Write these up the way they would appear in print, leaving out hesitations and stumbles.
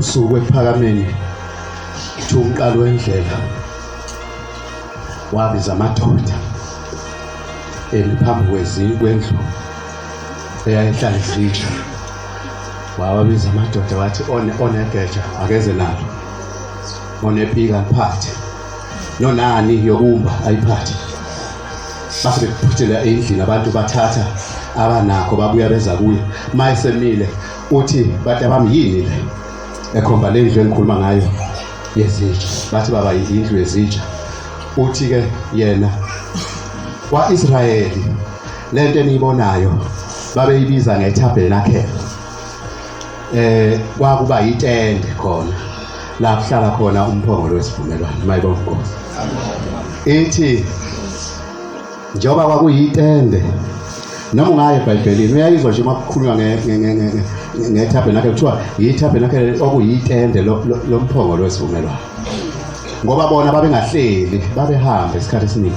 ubusuku ephakameni umqalo wendlela wabiza amadoda phambi kwendlu eyayihlala izitsha. Wawabiza amadoda wathi onegeja akeze nalo, onepika aliphathe, nonani yokumba ayiphathe. Base bephuthela endlini, abantu bathatha abanakho babuya beza kuye. Mayisemile uthi bathi abami yini le ekhomba le ndlu engikhuluma ngayo yezitsha. Bathi baba indlu yezitsha. Uthi ke yena kwa-Israyeli lento eniyibonayo babeyibiza ngeTabernacle. Kwakuba yitende khona la kuhlala khona umphongolo wesivumelwano. Mayibonge Nkosi. Ithi njengoba kwakuyitende, noma ungaye eBhayibhelini uyayizwa nje makukhulunywa ngeTabernacle kuthiwa yiTabernacle okuyitende lomphongolo wesivumelwano. Ngoba bona babengahleli, babehamba isikhathi esiningi.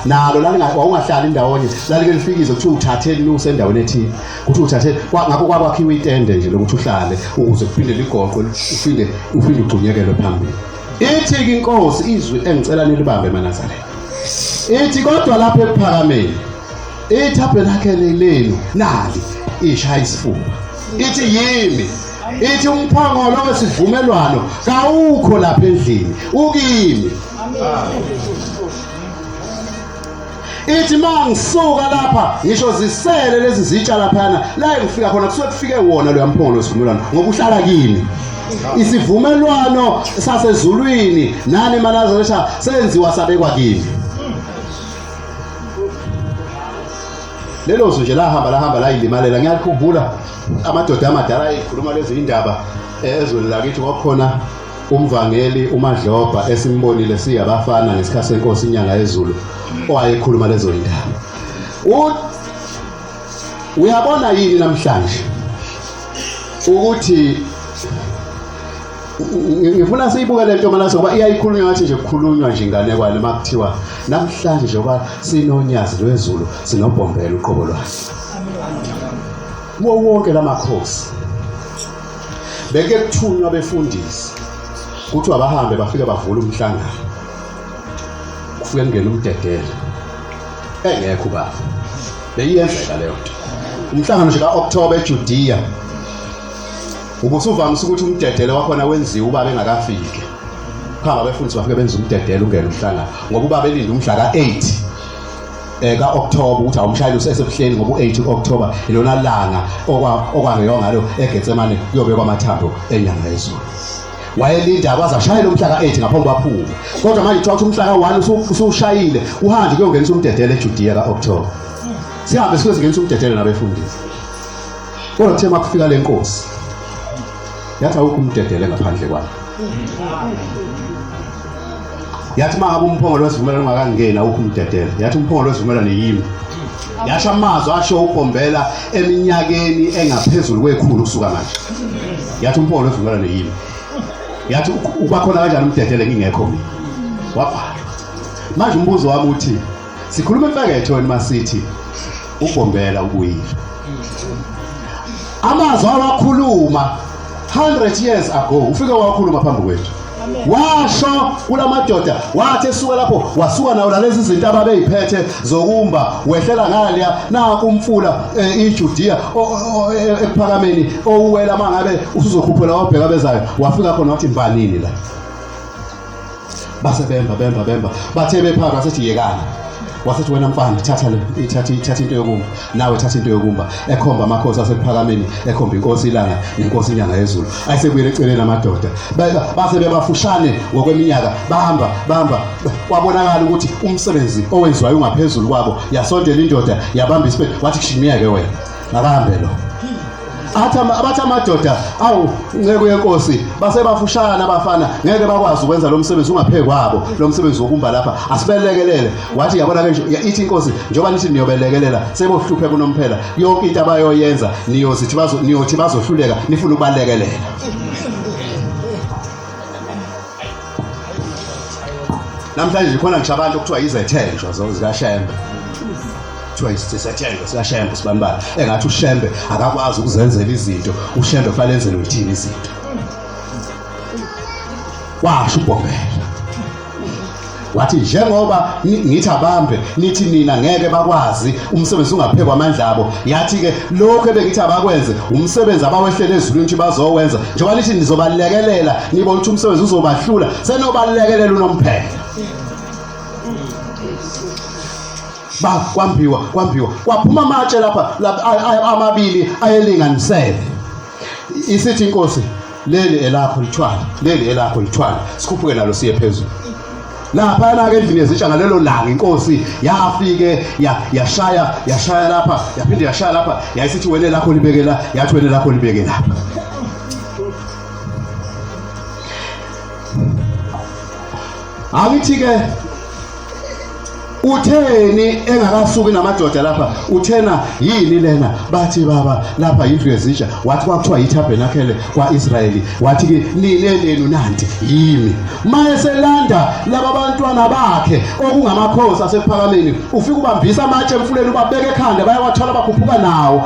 Nalo wawungahlali indawonye, lalike lifikize kuthiwa uthatheni luse endaweni ethile. Kuthiwa uthatheni ngakho kwakhiwa itende nje lokuthi uhlale ukuze kuphinde ligoqwe ufinde ugxunyekelwe phambili. Ithi inkosi izwi engicela nilibambe eManazareni. Ithi kodwa lapha ephakameni iTabernacle lenu nali ishaya isifuba. Ithi yimi. Ithi umphongolo wesivumelwano kawukho lapha endlini, ukimi. Ithi mangisuka lapha ngisho zisele lezi zitsha laphana la ngifika khona kusuke kufike wona lo mphongolo wesivumelwano ngoba uhlala kimi. Isivumelwano sasezulwini nani Manazareni senziwa sabekwa kimi. Lelo zwi nje lahamba la ilimalela. Ngiyakhumbula amadoda amadala ayikhuluma lezi indaba ezweni lakithi. Kwakhona Umthembu uMadloba esimbonile siyabafana ngesikhathi senkosi inyanga yezulu owayekhuluma lezo indaba. Uyabona yini namhlanje ukuthi ngifuna siyibuke lento Manase ngoba iyayikhulunywa ngathi nje kukhulunywa nje inganekwane makuthiwa namhlanje njengoba sinonyazi lwezulu sinobhombela uqobo lwakhe. Wonke lamakhosi beke kuthunywa befundisi kuthiwa bahambe bafike bavula umhlangano. Kufike ngene umdedele engekho baba. Beyiyenzeka leyo nto. Umhlangano nje kaOctober eJudea ubusuvamise ukuthi umdedele wakhona wenziwa ubaba engakafiki. Khamba befundisi bafike benza umdedele ungena umhlangano ngoba ubaba elinda umhla ka8 kaOctober ukuthi awumshayeli usesebuhleni ngoba u8 October ilona langa okwangeyo ngalo eGetsemane kuyobekwa amathambo enyanga yezulu. Wayelinda kwaze ashayele umhla ka8 ngaphambi kwaphuma. Kodwa manje kuthiwa umhla ka1 usushayile uhambe kuyongenisa umdedele eJudea kaOctober. Sihambe sikwenze ngenisa umdedele nabefundisi. Kodwa kuthe makufika lenkosi yathi awukho umdedele ngaphandle kwakhe. Yathi mangabe umphongolo wesivumelwano ungakangena awukho umdedele. Yathi umphongolo wesivumelwano yimi. Yasha amazwi asho ubhombela eminyakeni engaphezulu kwekhulu kusuka manje. Yathi umphongolo wesivumelwano yimi. Yathi ubakhona kanjani umdedele ngingekho mina. Wabhala. Manje umbuzo wami uthi sikhuluma emfeketho masithi ubhombela ubuyile. Amazwi awakhuluma 100 years ago ufike wakhuluma phambi kwethu. Washo kulamadoda wathi esuka lapho wasuka nawo lezi zinto ababeyiphethe zokumba wehlela ngaliya na umfula iJudea ephakameni owela mangabe usuzokhuphela wabheka bezayo wafika khona wathi mbanini la. Base bemba bathe bephaka sethi yekana. Wasethi wena mfana thatha into yokumba nawe thatha into yokumba ekhomba amakhosi asephakameni ekhomba inkosi ilanga inkosi inyanga yezulu ayisebuyele eceleni amadoda base bebafushane ngokweminyaka bahamba kwabonakala ukuthi umsebenzi owenziwayo ungaphezulu kwabo. Yasondela indoda yabamba isiphetho wathi kushimiyeke wena akahambe lo. Abathi amadoda awu nceke yenkosi base bafushana abafana ngeke bakwazi ukwenza lo msebenzi ungaphezulu kwabo lo msebenzi wokumba lapha asibelekelele. Wathi yabona ke ithi inkosi njoba nithi niyobelekelela sebohlupheka kunomphela yonke into abayoyenza niyothi bazohluleka nifuna ukubalekelela. Namhlanje khona ngisho abantu okuthiwa izethenjwa zika Shembe. Kuthiwa isethenjwa sika Shembe sibanibani engathi uShembe akakwazi ukuzenzela izinto. uShembe fanele enzelwe yithini izinto. washo uBhombela wathi njengoba ngithi abambe nithi nina ngeke bakwazi umsebenzi ungaphekwa amandla abo yathi ke lokho ebengithi abakwenze umsebenzi abawehlele ezulwini ukuthi bazowenza njengoba nithi nizobalekelela nibona ukuthi umsebenzi uzobahlula senobalekelela unomphela kwambiwa kwaphuma amatshe lapha amabili ayelinganisele isithi inkosi leli elakho lithwala sikhuphuke nalo siye phezulu lapha ke endlini yezitsha ngalelo langa inkosi yafike yashaya lapha yaphinde yashaya lapha yayisithi wena lakho libekela yathi wena lakho libeke lapha angithi ke utheni engakasuki namadoda lapha uthena yini lena bathi baba lapha indlu yezitsha wathi kwakuthiwa yitabernacle kwaIsrayeli wathi ke ninelenu nanti yimi mayeselanda laba bantwana bakhe okungamakhosi asephakameni ufika ubambisa amatshe emfuleni ubabeke ekhanda bayawathola bakhuphuka nawo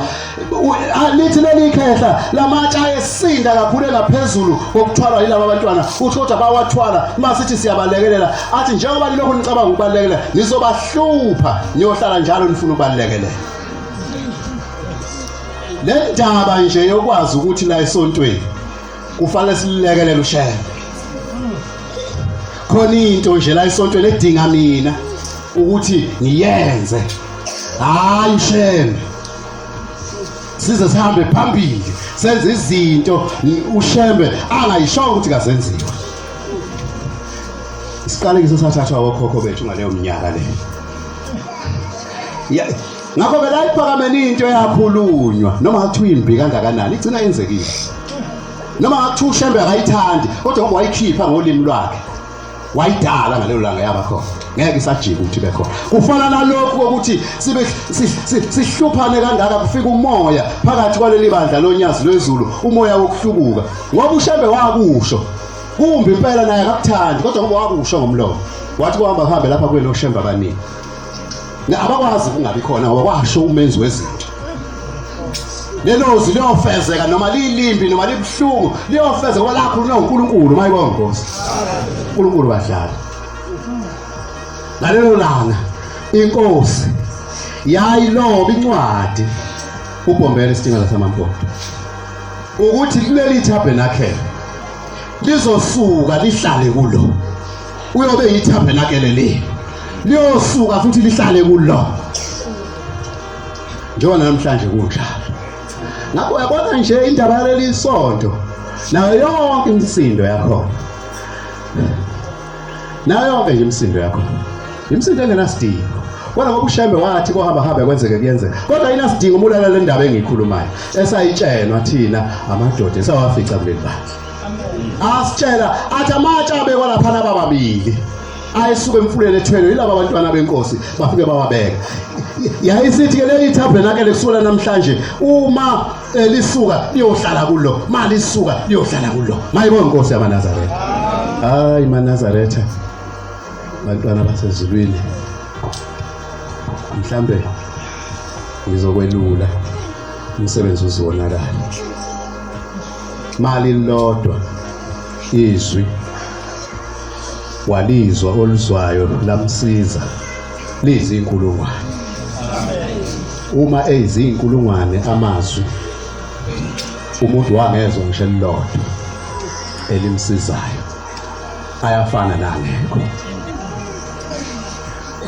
lithi leli khehla lamatshe ayesinda kakhulu engaphezulu kokuthwalwa yilaba bantwana uthi kodwa bawathwala masithi siyabalekelela athi njengoba lokho nicabanga ukubalekelela nizobahlupha niyohlala njalo nifuna ukubalekelela le ndaba nje yokwazi ukuthi la esontweni kufanele silekelele uShembe khona into nje la esontweni edinga mina ukuthi ngiyenze hayi uShembe size sihambe phambili senze izinto uShembe angayishongo ukuthi kazenziwe isiqalekiso sathathwa okhokho bethu ngaleyo minyaka le ngakho ke la iphakameni into yakhulunywa noma kuthiwa imbi kangakanani igcina yenzekile noma kuthiwa uShembe akayithandi kodwa ngoba wayikhipha ngolimi lwakhe wayidala ngalelo langa yabakhona ngeke isajika ukuthi bekhona kufana nalokho ukuthi sibe sihluphane kangaka kufika umoya phakathi kwaleli bandla lonyazi lwezulu umoya wokuhlubuka ngoba uShembe wakusho kumbi impela naye akakuthandi kodwa ngoba wakusho ngomlomo wathi kuhamba hambe lapha kwelo Shembe abaningi abakwazi kungabi khona ngoba kwasho umenzi wezinto lelozi liyofezeka noma lilimbi noma libhlungu liyofezeka ngoba lakho uNkulunkulu mayibonga Nkosi uNkulunkulu badlala ngalelo langa inkosi yayiloba incwadi uBhombela isitimela samampondo ukuthi kuleli tabernacle lizosuka lihlale kulo uyobe yitabernacle le liyosuka futhi lihlale kulo njengoba namhlanje kunjalo ngakho uyabona nje indaba yaleli sonto nayo yonke imisindo yakho nayo yonke nje imisindo yakho imisindo engenasidingo kodwa ngoba uShembe wathi kohamba kwenzeke kuyenzeka kodwa inasidingo umulalela le ndaba engiyikhulumayo esayitshenwa thina amadoda esawafica kuleli bandla asitshela athi amatshe abekwa lapha nabababili ayisuka emfuleni ethwele yilaba abantwana benkosi bafike bawabeka yayisithi ke le tabernacle kusukela namhlanje uma lisuka liyohlala kulo mali lisuka liyohlala kulo mayibona Nkosi yamaNazaretha hayi maNazaretha bantwana basezulwini mhlambe ngizokwelula umsebenzi uzonakala mali lodwa izwi walizwa oluzwayo lamsiza lizinkulungwane uma eyizinkulungwane amazwi umuntu wangezwa ngisho elilodwa elimsizayo ayafana nangekho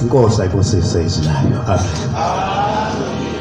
Inkosi ayibusise izwi layo amen